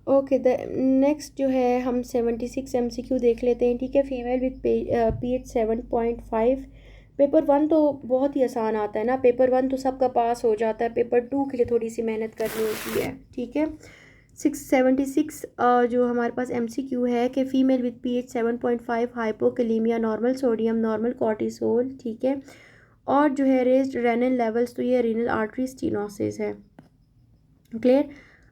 Okay, the next जो है हम 76 MCQ देख लेते हैं, ठीक है। Female with PH 7.5। Paper one तो बहुत ही आसान आता है ना, पेपर वन तो सबका पास हो जाता है, पेपर टू के लिए थोड़ी सी मेहनत करनी होती है, ठीक है। 676 जो हमारे पास MCQ है कि female with PH 7.5, hypokalemia, normal sodium, normal cortisol, ठीक है। और जो है रेज्ड रेनल लेवल्स, तो ये रीनल आर्टरी स्टीनोसिस है। क्लियर।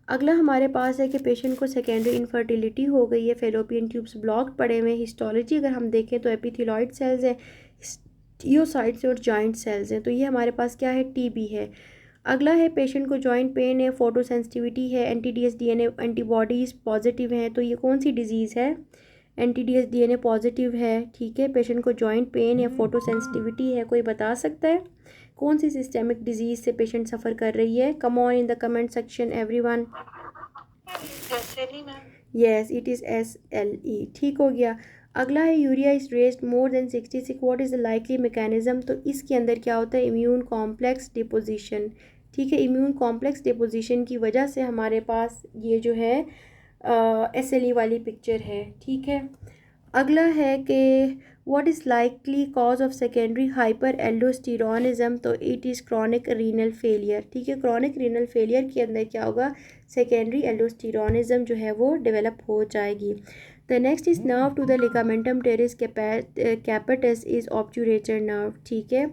अगला हमारे पास है कि पेशेंट को सेकेंडरी इनफर्टिलिटी हो गई है, फेलोपियन ट्यूब्स ब्लॉक्ड पड़े हुए हैं। हिस्टोलॉजी अगर हम देखें तो एपिथेलॉइड सेल्स हैं, स्टियोसाइट्स और जॉइंट सेल्स हैं। तो ये हमारे पास क्या है, TB है। अगला है पेशेंट को जॉइंट पेन है, फोटो सेंसिटिविटी है, NTDS DNA एंटीबॉडीज़ पॉजिटिव हैं। तो ये कौन सी डिजीज़ है, NTDS DNA पॉजिटिव है, ठीक है। पेशेंट को जॉइंट पेन या फोटो सेंसिटिविटी है, कोई बता सकता है कौन सी सिस्टेमिक डिजीज़ से पेशेंट सफ़र कर रही है? Come on in the comment section everyone. Yes, it is SLE, ठीक हो गया। अगला है urea is raised more than 66, what is the likely mechanism? तो इसके अंदर क्या होता है, इम्यून कॉम्प्लेक्स डिपोजिशन, ठीक है। इम्यून कॉम्प्लेक्स डिपोजिशन की वजह से हमारे पास ये जो है SLE वाली पिक्चर है, ठीक है। अगला है कि what is likely cause of secondary hyper aldosteronism? तो it is chronic renal failure, ठीक है। क्रॉनिक रीनल फेलियर के अंदर क्या होगा, सेकेंडरी एल्डोस्टेरोनिज्म जो है वो डेवलप हो जाएगी। The next is nerve to the ligamentum teres capitis is obturator nerve, ठीक है।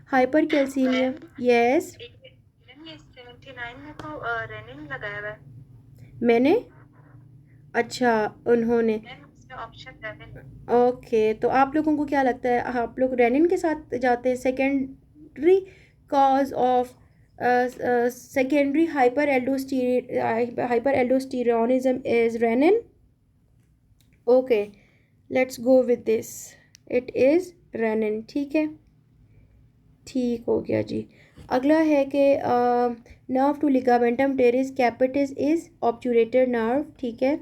Hyper calcemia, yes. ये 79 में तो रेनिन लगाया हुआ है। मैंने, अच्छा, उन्होंने, ऑप्शन 7। ओके। तो आप लोगों को क्या लगता है, आप लोग रेनिन के साथ जाते हैं? Secondary cause of secondary hyper aldosteronism is renin. Okay, let's go with this, it is renin, ठीक है, ठीक हो गया जी। अगला है कि nerve to ligamentum teres capitis is obturator nerve, ठीक है।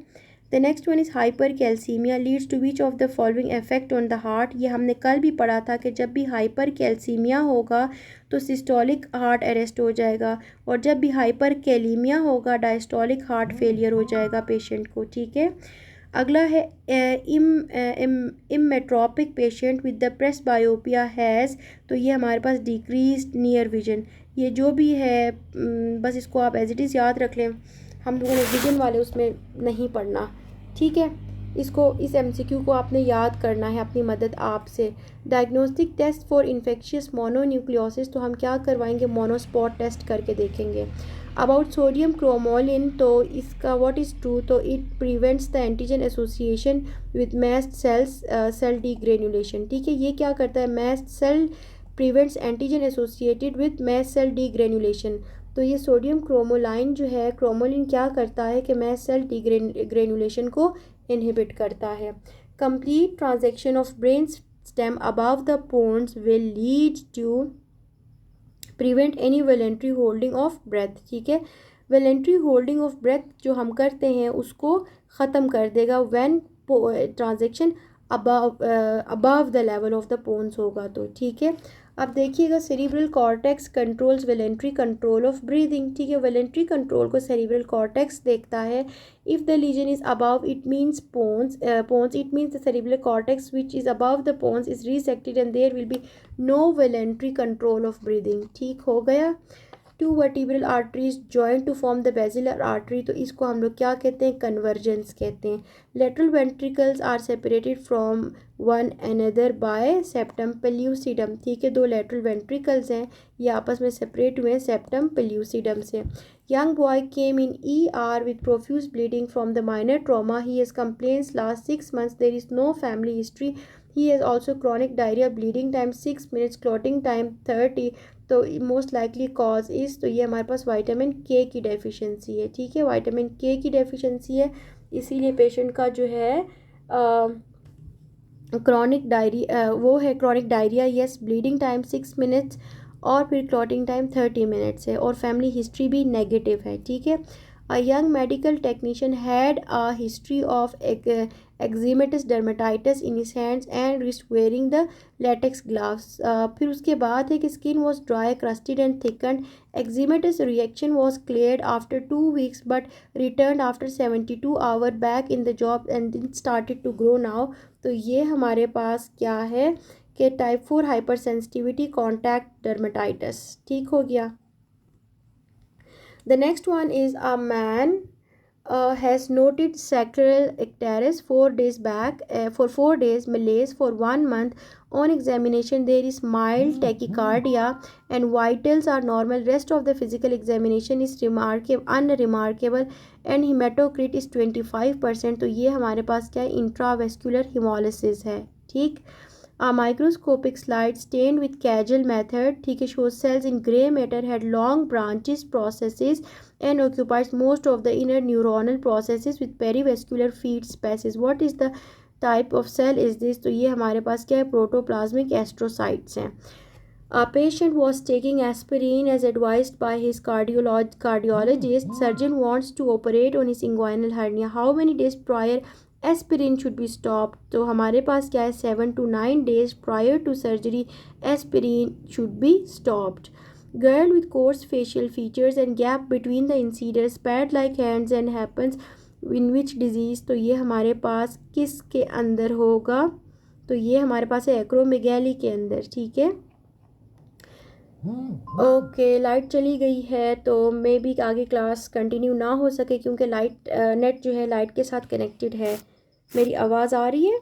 The next one is hyper calcemia leads to which of the following effect on the heart? ये हमने कल भी पढ़ा था कि जब भी हाइपर कैल्सीमिया होगा तो सिस्टोलिक हार्ट अरेस्ट हो जाएगा, और जब भी हाइपर कैलीमिया होगा डायस्टोलिक हार्ट फेलियर हो जाएगा पेशेंट को, ठीक है। अगला है emmetropic patient with the presbyopia has, तो ये हमारे पास डिक्रीज नियर विजन। ये जो भी है बस इसको आप एज इट इज़ याद रख लें, हम लोगों ने विजन वाले उसमें नहीं पढ़ना, ठीक है। इसको, इस MCQ को आपने याद करना है अपनी मदद आपसे। Diagnostic test for infectious mononucleosis, तो हम क्या करवाएंगे, मोनोस्पॉट टेस्ट करके देखेंगे। अबाउट सोडियम क्रोमोलिन, तो इसका व्हाट इज़ ट्रू? तो it prevents the antigen association with mast cells cell degranulation, ठीक है। ये क्या करता है, mast cell prevents antigen associated with mast cell degranulation. तो ये सोडियम क्रोमोलाइन जो है, क्रोमोलिन क्या करता है कि मैस्ट सेल डीग्रेनुलेशन को इनहिबिट करता है। Complete transection of brain stem above the pons will lead to prevent any voluntary holding of breath, ठीक है। वॉलेंट्री होल्डिंग ऑफ ब्रेथ जो हम करते हैं उसको ख़त्म कर देगा when transaction above the level of the pons होगा, तो ठीक है। अब देखिएगा, cerebral cortex controls voluntary control of breathing, ठीक है। वॉलेंट्री कंट्रोल को सेरिब्रल कॉर्टेक्स देखता है। If the lesion is above it means pons it means the cerebral cortex which is above the pons is resected and there will be no voluntary control of breathing, ठीक हो गया। Two vertebral arteries joint to form the basilar artery, तो इसको हम लोग क्या कहते हैं, कन्वर्जेंस कहते हैं। Lateral ventricles are separated from one another by septum pellucidum, ठीक है। दो लेटरल वेंट्रिकल्स हैं, ये आपस में सेपरेट हुए हैं सेप्टम पेल्यूसिडम से। Young boy came in ER with profuse bleeding from the minor trauma. He has complaints last 6 months. There is no family history. He has also chronic diarrhea, bleeding time 6 minutes, clotting time 30. तो most likely cause is, तो ये हमारे पास vitamin के की deficiency है, ठीक है। Vitamin के की डेफिशिएंसी है, इसीलिए पेशेंट का जो है क्रॉनिक डायरिया, वो है chronic diarrhoea, yes. Bleeding time 6 minutes और फिर क्लॉटिंग टाइम 30 मिनट्स है, और फैमिली हिस्ट्री भी नेगेटिव है, ठीक है। A young medical technician had a history of eczematous dermatitis in his hands and wrist wearing the latex gloves. फिर उसके बाद है कि skin was dry, crusted and thickened. Eczematous reaction was cleared after 2 weeks but returned after 72 hours back in the job and it started to grow now. तो ये हमारे पास क्या है कि type 4 hyper sensitivity contact dermatitis. ठीक हो गया. The next one is a man has noted sacral icterus 4 days back for 4 days, malaise for 1 month. On examination there is mild tachycardia and vitals are normal. Rest of the physical examination is unremarkable and hematocrit is 25%. तो ये हमारे पास क्या है, intravascular hemolysis है. ठीक. A microscopic slide stained with Kagel method, ठीक है, shows cells in gray matter had long branches processes and occupies most of the inner neuronal processes with perivascular feed spaces. What is the type of cell is this? तो ये हमारे पास क्या है, protoplasmic astrocytes हैं. A patient was taking aspirin as advised by his cardiologist. Surgeon wants to operate on his inguinal hernia. How many days prior aspirin should be stop? तो हमारे पास क्या है, 7 to 9 days prior to surgery aspirin should be stopped. Girl with coarse facial features and gap between the incisors, pad like hands and happens in which disease? तो ये हमारे पास किसके अंदर होगा? तो ये हमारे पास है एक्रोमेगैली के अंदर. ठीक है. ओके, लाइट चली गई है तो मे बी आगे क्लास कंटिन्यू ना हो सके क्योंकि लाइट नेट जो है लाइट के साथ कनेक्टेड है. मेरी आवाज़ आ रही है?